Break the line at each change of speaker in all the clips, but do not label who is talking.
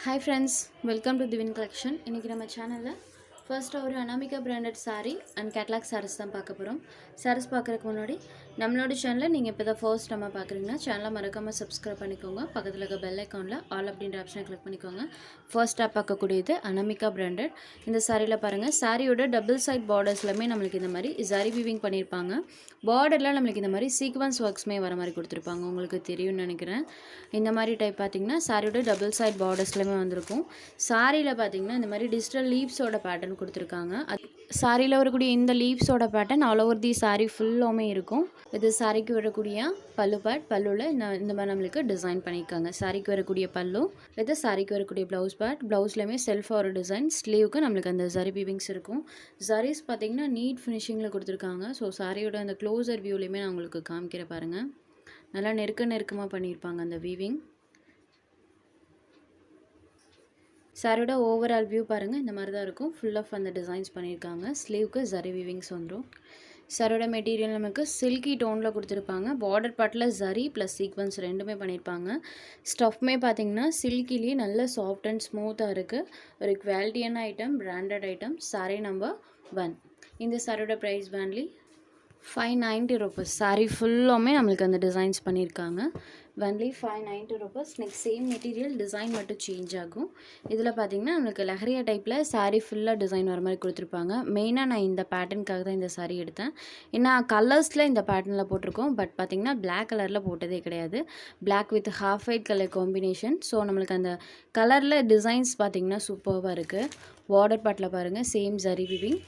Hi friends, welcome to Divine Collection. இன்னைக்கு நம்ம சேனல்ல ஃபர்ஸ்ட் ஒரு Anamika branded saree and catalogue sarees தான் பார்க்க போறோம். sarees பார்க்கறதுக்கு முன்னாடி நம்மளோட சேனலை நீங்க இப்போதான் ஃபர்ஸ்ட் டைமா பார்க்குறீங்கன்னா சேனலை மறக்காம subscribe பண்ணிக்கோங்க. பக்கத்துல இருக்க பெல் ஐகான்ல ஆல் அப்படின்ற ஆப்ஷனை கிளிக் பண்ணிக்கோங்க. ஃபர்ஸ்டா பார்க்கக்கூடியது அனாமிகா பிராண்டட். இந்த சாரியில பாருங்க சாரியோட டபுள் சைட் பார்டர்ஸ்லமே நம்மளுக்கு இந்த மாதிரி zari weaving பண்ணிருப்பாங்க. பார்டர்ல நம்மளுக்கு இந்த மாதிரி சீக்வென்ஸ் ஒர்க்ஸ்மே வர மாதிரி கொடுத்திருப்பாங்க. உங்களுக்கு தெரியும்னு நினைக்கிறேன். இந்த மாதிரி டைப் பாத்தீங்கன்னா சாரியோட டபுள் சைட் பார்டர்ஸ்லமே வந்திருக்கும். சாரியில பாத்தீங்கன்னா இந்த மாதிரி டிஜிட்டல் லீவ்ஸோட பேட்டர்ன் கொடுத்திருக்காங்க. சாரியில வரக்கூடிய இந்த லீவ்ஸோட pattern all over the saree ஃபுல்லாமே இருக்கும். இது சாரிக்கு வரக்கூடிய பல்லு பார்ட், பல்லுல இந்த மாதிரி நம்மளுக்கு டிசைன் பண்ணியிருக்காங்க. சாரிக்கு வரக்கூடிய பல்லு, இது சாரிக்கு வரக்கூடிய ப்ளவுஸ் பார்ட், ப்ளவுஸ்லையுமே செல்ஃபாக ஒரு டிசைன், ஸ்லீவுக்கு நம்மளுக்கு அந்த ஜரி வீவிங்ஸ் இருக்கும். ஜரிஸ் பார்த்தீங்கன்னா நீட் ஃபினிஷிங்கில் கொடுத்துருக்காங்க. ஸோ சாரியோட அந்த க்ளோசர் வியூலையுமே நான் உங்களுக்கு காமிக்கிற பாருங்க. நல்லா நெருக்கமாக பண்ணியிருப்பாங்க அந்த வீவிங். சாரியோட ஓவரால் வியூ பாருங்கள் இந்த மாதிரி தான் இருக்கும். ஃபுல் ஆஃப் அந்த டிசைன்ஸ் பண்ணியிருக்காங்க. ஸ்லீவுக்கு ஜரி வீவிங்ஸ் வந்துடும். சாரியோட மெட்டீரியல் நமக்கு சில்கி டோனில் கொடுத்துருப்பாங்க. பார்டர் பார்ட்டில் ஜரி ப்ளஸ் சீக்வன்ஸ் ரெண்டுமே பண்ணியிருப்பாங்க. ஸ்டஃப்மே பார்த்தீங்கன்னா சில்கிலேயே நல்ல சாஃப்ட் அண்ட் ஸ்மூத்தாக இருக்குது. ஒரு குவாலிட்டியான item, branded item. Sorry number 1. இந்த சாரியோட ப்ரைஸ் வேன்லி 590 rupees. சாரி ஃபுல்லாமே நம்மளுக்கு அந்த டிசைன்ஸ் பண்ணியிருக்காங்க. Only 590 rupees. Next same material, design மட்டும் சேஞ்ச் ஆகும். இதில் பார்த்தீங்கன்னா நம்மளுக்கு லஹரியா டைப்பில் சாரி ஃபுல்லாக டிசைன் வர மாதிரி கொடுத்துருப்பாங்க. மெயினாக நான் இந்த பேட்டர்னுக்காக தான் இந்த சாரி எடுத்தேன். ஏன்னா கலர்ஸில் இந்த பேட்டர்னில் போட்டிருக்கோம். பட் பார்த்தீங்கன்னா பிளாக் கலரில் போட்டதே கிடையாது. Black with half white colour combination. So நம்மளுக்கு அந்த கலரில் டிசைன்ஸ் பார்த்தீங்கன்னா சூப்பராக இருக்குது. பார்டர் பார்ட்டில் பாருங்கள் சேம் ஜரி வீவிங்.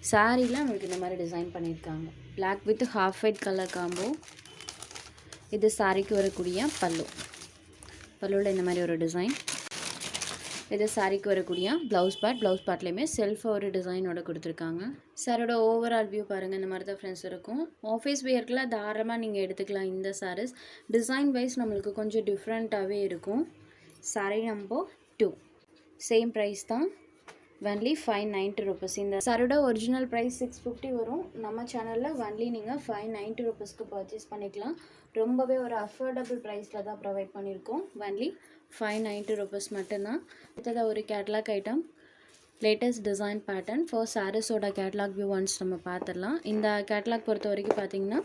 சாரியில் நம்மளுக்கு இந்த மாதிரி டிசைன் பண்ணியிருக்காங்க. Black with half white colour combo. இது சாரிக்கு வரக்கூடிய பல்லு, பல்லுவில் இந்த மாதிரி ஒரு டிசைன். இது சாரிக்கு வரக்கூடிய ப்ளவுஸ் பார்ட், ப்ளவுஸ் பார்ட்லேயுமே செல்ஃபாக ஒரு டிசைனோட கொடுத்துருக்காங்க. சாரோட ஓவரால் வியூ பாருங்கள் இந்த மாதிரி தான் ஃப்ரெண்ட்ஸ் இருக்கும். ஆஃபீஸ் வியர்க்கெலாம் தாராளமாக நீங்கள் எடுத்துக்கலாம். இந்த சாரீஸ் டிசைன் வைஸ் நம்மளுக்கு கொஞ்சம் டிஃப்ரெண்ட்டாகவே இருக்கும். Sorry number 2. சேம் ப்ரைஸ் தான், ஒன்லி 590 rupees. இந்த சாரோட ஒரிஜினல் ப்ரைஸ் 650 வரும். நம்ம சேனலில் ஒன்லி நீங்கள் 590 rupeesக்கு பர்ச்சேஸ் பண்ணிக்கலாம். ரொம்பவே ஒரு அஃபோர்டபுள் ப்ரைஸில் தான் ப்ரொவைட் பண்ணியிருக்கோம். ஒன்லி 590 rupees மட்டும்தான். அடுத்தது ஒரு catalogue item, latest design pattern for சாரீஸோட கேட்லாக் வியூ ஒன்ஸ் நம்ம பார்த்துடலாம். இந்த கேட்லாக் பொறுத்த வரைக்கும் பார்த்தீங்கன்னா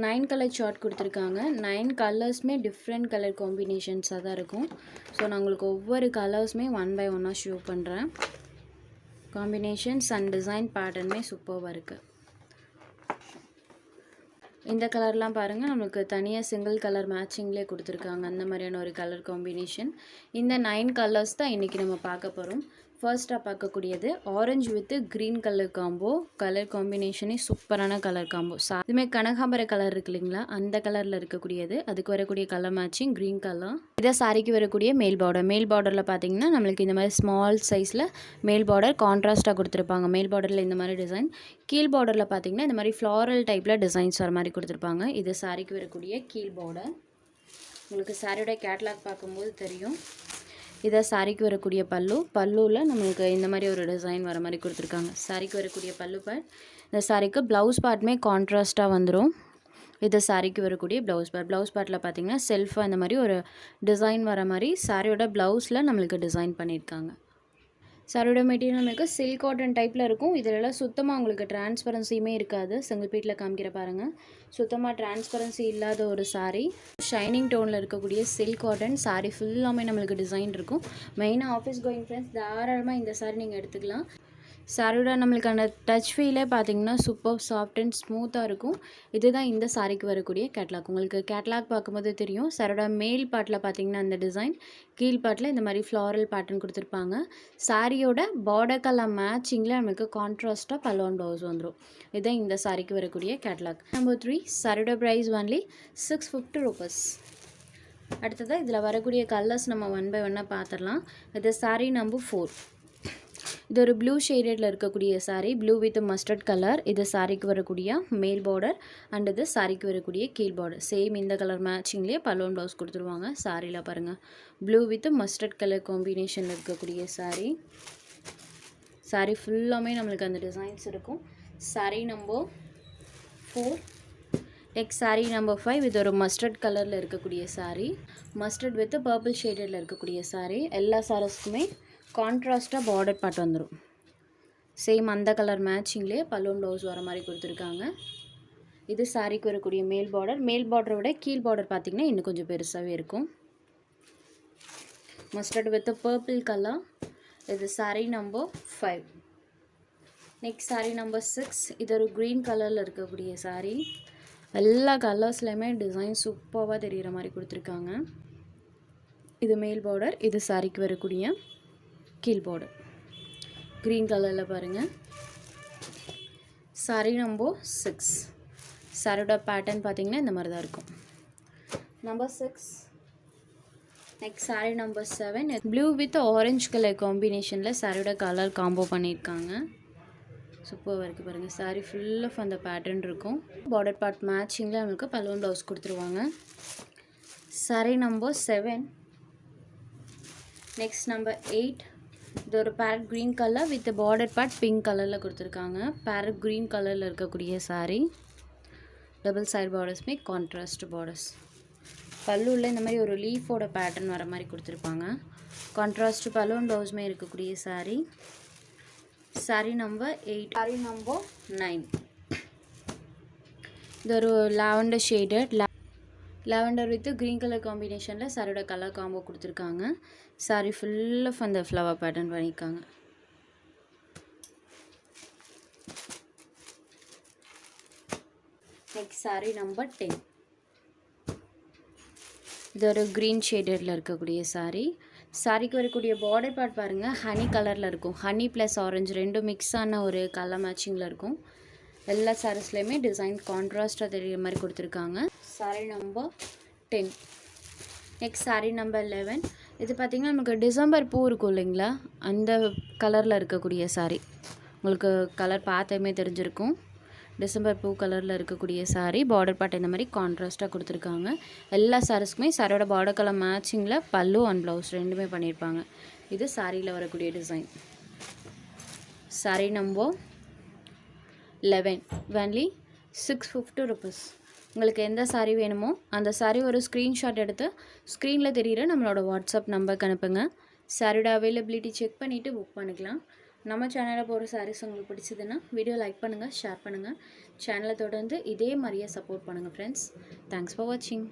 9 கலர் சார்ட் கொடுத்துருக்காங்க. 9 கலர்ஸுமே டிஃப்ரெண்ட் கலர் காம்பினேஷன்ஸாக தான் இருக்கும். ஸோ நான் உங்களுக்கு ஒவ்வொரு கலர்ஸுமே ஒன் பை ஒன்னாக ஷோ பண்ணுறேன். காம்பினேஷன்ஸ் அண்ட் டிசைன் பேட்டர்னுமே சூப்பராக இருக்குது. இந்த கலர்லாம் பாருங்கள் நம்மளுக்கு தனியாக சிங்கிள் கலர் மேட்சிங்லேயே கொடுத்துருக்காங்க. அந்த மாதிரியான ஒரு கலர் காம்பினேஷன். இந்த 9 கலர்ஸ் தான் இன்றைக்கி நம்ம பார்க்க போகிறோம். ஃபர்ஸ்ட்டாக பார்க்கக்கூடியது orange with green colour combo. Colour காம்பினேஷனே சூப்பரான கலர் காம்போ. இதுமே கனகாம்பர கலர் இருக்கு இல்லைங்களா, அந்த கலரில் இருக்கக்கூடியது. அதுக்கு வரக்கூடிய கலர் மேட்சிங் க்ரீன் கலர். இதை சாரிக்கு வரக்கூடிய மேல் பார்டர். மேல் பார்டரில் பார்த்தீங்கன்னா நம்மளுக்கு இந்த மாதிரி ஸ்மால் சைஸில் மேல் பார்டர் கான்ட்ராஸ்ட்டாக கொடுத்துருப்பாங்க. மேல் பார்டரில் இந்த மாதிரி டிசைன். கீழ் பார்டரில் பார்த்தீங்கன்னா இந்த மாதிரி ஃப்ளாரல் டைப்பில் டிசைன்ஸ் வர மாதிரி கொடுத்துருப்பாங்க. இது சாரிக்கு வரக்கூடிய கீழ் பார்டர். உங்களுக்கு சாரியோட கேட்லாக் பார்க்கும்போது தெரியும். இதை சாரிக்கு வரக்கூடிய பல்லு, பல்லுவில் நம்மளுக்கு இந்த மாதிரி ஒரு டிசைன் வர மாதிரி கொடுத்துருக்காங்க. சாரிக்கு வரக்கூடிய பல்லு பார்ட். இந்த சாரிக்கு ப்ளவுஸ் பார்ட்டுமே கான்ட்ராஸ்ட்டாக வந்துடும். இது சாரிக்கு வரக்கூடிய ப்ளவுஸ் பார்ட். ப்ளவுஸ் பார்ட்டில் பார்த்தீங்கன்னா செல்ஃபாக இந்த மாதிரி ஒரு டிசைன் வர மாதிரி சாரியோட ப்ளவுஸில் நம்மளுக்கு டிசைன் பண்ணியிருக்காங்க. சாரியோட மெட்டீரியல் நம்மளுக்கு சில்க் காட்டன் டைப்பில் இருக்கும். இதிலெல்லாம் சுத்தமாக உங்களுக்கு டிரான்ஸ்பரன்சியுமே இருக்காது. சிங்கிள் பீட்டில் காமிக்கிற பாருங்கள். சுத்தமாக டிரான்ஸ்பரன்சி இல்லாத ஒரு சாரீ. ஷைனிங் டோனில் இருக்கக்கூடிய சில்க் காட்டன் சாரீ ஃபுல்லாமே நம்மளுக்கு டிசைன் இருக்கும். மெயினாக ஆஃபீஸ் கோயிங் ஃப்ரெண்ட்ஸ் தாராளமாக இந்த சாரீ நீங்கள் எடுத்துக்கலாம். சாரியோட நம்மளுக்கு அந்த டச் ஃபீலே பார்த்தீங்கன்னா சூப்பர் சாஃப்ட் அண்ட் ஸ்மூத்தாக இருக்கும். இதுதான் இந்த சாரிக்கு வரக்கூடிய கேட்லாக். உங்களுக்கு கேட்லாக் பார்க்கும்போது தெரியும். சாரியோட மேல் பார்ட்டில் பார்த்தீங்கன்னா அந்த டிசைன், கீழ் பார்ட்டில் இந்த மாதிரி ஃப்ளாரல் பேட்டர்ன் கொடுத்துருப்பாங்க. சாரியோட பார்டர் கலர் மேட்சிங்கில் நம்மளுக்கு கான்ட்ராஸ்ட்டாக பல்லுவன் ப்ளவுஸ் வந்துடும். இதுதான் இந்த சாரிக்கு வரக்கூடிய கேட்லாக். நம்பர் 3. சாரியோட ப்ரைஸ் ஒன்லி 650 rupees. அடுத்ததாக இதில் வரக்கூடிய கலர்ஸ் நம்ம ஒன் பை ஒன்னாக பார்த்துடலாம். இது சாரி நம்பர் 4. இது ஒரு ப்ளூ ஷேடடில் இருக்கக்கூடிய sari, blue with mustard colour. இது சாரிக்கு வரக்கூடிய மேல் பார்டர் அண்ட் இது சாரிக்கு வரக்கூடிய கீழ் பார்டர். சேம் இந்த கலர் மேட்சிங்லேயே பலூன் ப்ளவுஸ் கொடுத்துருவாங்க. சாரியில் பாருங்கள் ப்ளூ வித் மஸ்டர்ட் கலர் காம்பினேஷனில் இருக்கக்கூடிய சாரீ. சாரீ ஃபுல்லாமே நம்மளுக்கு அந்த டிசைன்ஸ் இருக்கும். Sari number 4. Next saree number 5 இது ஒரு மஸ்டர்ட் கலரில் இருக்கக்கூடிய saree. மஸ்டர்ட் வித் பர்பிள் ஷேடடில் இருக்கக்கூடிய saree. எல்லா சாரீஸ்க்குமே கான்ட்ராஸ்ட்டாக பார்டர் பார்ட் வந்துடும். சேம் அந்த கலர் மேட்சிங்லேயே பலூன் ப்ளவுஸ் வர மாதிரி கொடுத்துருக்காங்க. இது சாரீக்கு வரக்கூடிய மேல் பார்டரை விட கீழ் பார்டர் பார்த்திங்கன்னா இன்னும் கொஞ்சம் பெருசாகவே இருக்கும். Mustard with purple colour. இது saree number 5. Next saree number 6 இது ஒரு க்ரீன் கலரில் இருக்கக்கூடிய saree. எல்லா கலர்ஸ்லையுமே டிசைன் சூப்பராக தெரிகிற மாதிரி கொடுத்துருக்காங்க. இது மேல் பார்டர், இது சாரிக்கு வரக்கூடிய கீழ் பார்டர். க்ரீன் கலரில் பாருங்கள். saree number 6. சாரியோட பேட்டர்ன் பார்த்திங்கன்னா இந்த மாதிரி தான் இருக்கும். Number 6. Next saree number 7 blue with orange கலர் காம்பினேஷனில் சாரியோட கலர் காம்போ பண்ணியிருக்காங்க. சூப்பராக இருக்குது பாருங்கள். saree ஃபுல் ஆஃப் அந்த பேட்டர்ன் இருக்கும். பார்டர் பார்ட் மேட்சிங்கில் நம்மளுக்கு பலூன் ப்ளவுஸ் கொடுத்துருவாங்க. saree number 7. நெக்ஸ்ட் நம்பர் 8 இது ஒரு parrot green colour with border part pink கலரில் கொடுத்துருக்காங்க. பேரட் க்ரீன் கலரில் இருக்கக்கூடிய saree. டபுள் சைட் பார்டர்ஸ்மே கான்ட்ராஸ்ட் பார்டர்ஸ். பல்லுவில் இந்த மாதிரி ஒரு லீஃபோட பேட்டர்ன் வர மாதிரி கொடுத்துருப்பாங்க. கான்ட்ராஸ்ட் பலூன் ப்ளவுஸ்மே இருக்கக்கூடிய saree. saree number 8. saree number 9 இது ஒரு lavender shaded lavender with green colour காம்பினேஷனில் சாரியோட கலர் காம்போ கொடுத்துருக்காங்க. saree ஃபுல் ஆஃப் அந்த ஃப்ளவர் பேட்டர்ன் பண்ணியிருக்காங்க. நெக்ஸ்ட் saree நம்பர் 10 இது ஒரு க்ரீன் ஷேடடில் இருக்கக்கூடிய saree. சாரிக்கு வரக்கூடிய பார்டர் பார்ட் பாருங்கள் ஹனி கலரில் இருக்கும். ஹனி ப்ளஸ் ஆரஞ்சு ரெண்டும் மிக்ஸ் ஆன ஒரு கலர் மேட்சிங்கில் இருக்கும். எல்லா சாரீஸ்லேயுமே டிசைன் கான்ட்ராஸ்ட்டாக தெரிகிற மாதிரி கொடுத்துருக்காங்க. saree number 10. Next saree number 11 இது பார்த்திங்கன்னா நமக்கு டிசம்பர் பூ இருக்கும் இல்லைங்களா, அந்த கலரில் இருக்கக்கூடிய saree. உங்களுக்கு கலர் பார்த்ததுமே தெரிஞ்சிருக்கும். டிசம்பர் பூ கலரில் இருக்கக்கூடிய saree. பார்டர் பார்ட் இந்த மாதிரி கான்ட்ராஸ்ட்டாக கொடுத்துருக்காங்க. எல்லா சாரீஸ்க்குமே சாரியோட பார்டர் கலர் மேட்சிங்கில் பல்லு அண்ட் ப்ளவுஸ் ரெண்டுமே பண்ணியிருப்பாங்க. இது சாரியில் வரக்கூடிய design. saree number 11 only 650 rupees. உங்களுக்கு எந்த saree வேணுமோ அந்த saree ஒரு ஸ்க்ரீன்ஷாட் எடுத்து ஸ்க்ரீனில் தெரிகிற நம்மளோட வாட்ஸ்அப் நம்பருக்கு அனுப்புங்க. சாரியோட அவைலபிலிட்டி செக் பண்ணிவிட்டு புக் பண்ணிக்கலாம். நம்ம சேனலில் போகிற சாரீஸ் உங்களுக்கு பிடிச்சதுன்னா வீடியோ லைக் பண்ணுங்கள், ஷேர் பண்ணுங்கள். சேனலை தொடர்ந்து இதே மாதிரியே சப்போர்ட் பண்ணுங்கள் ஃப்ரெண்ட்ஸ். தேங்க்ஸ் ஃபார் வாட்சிங்.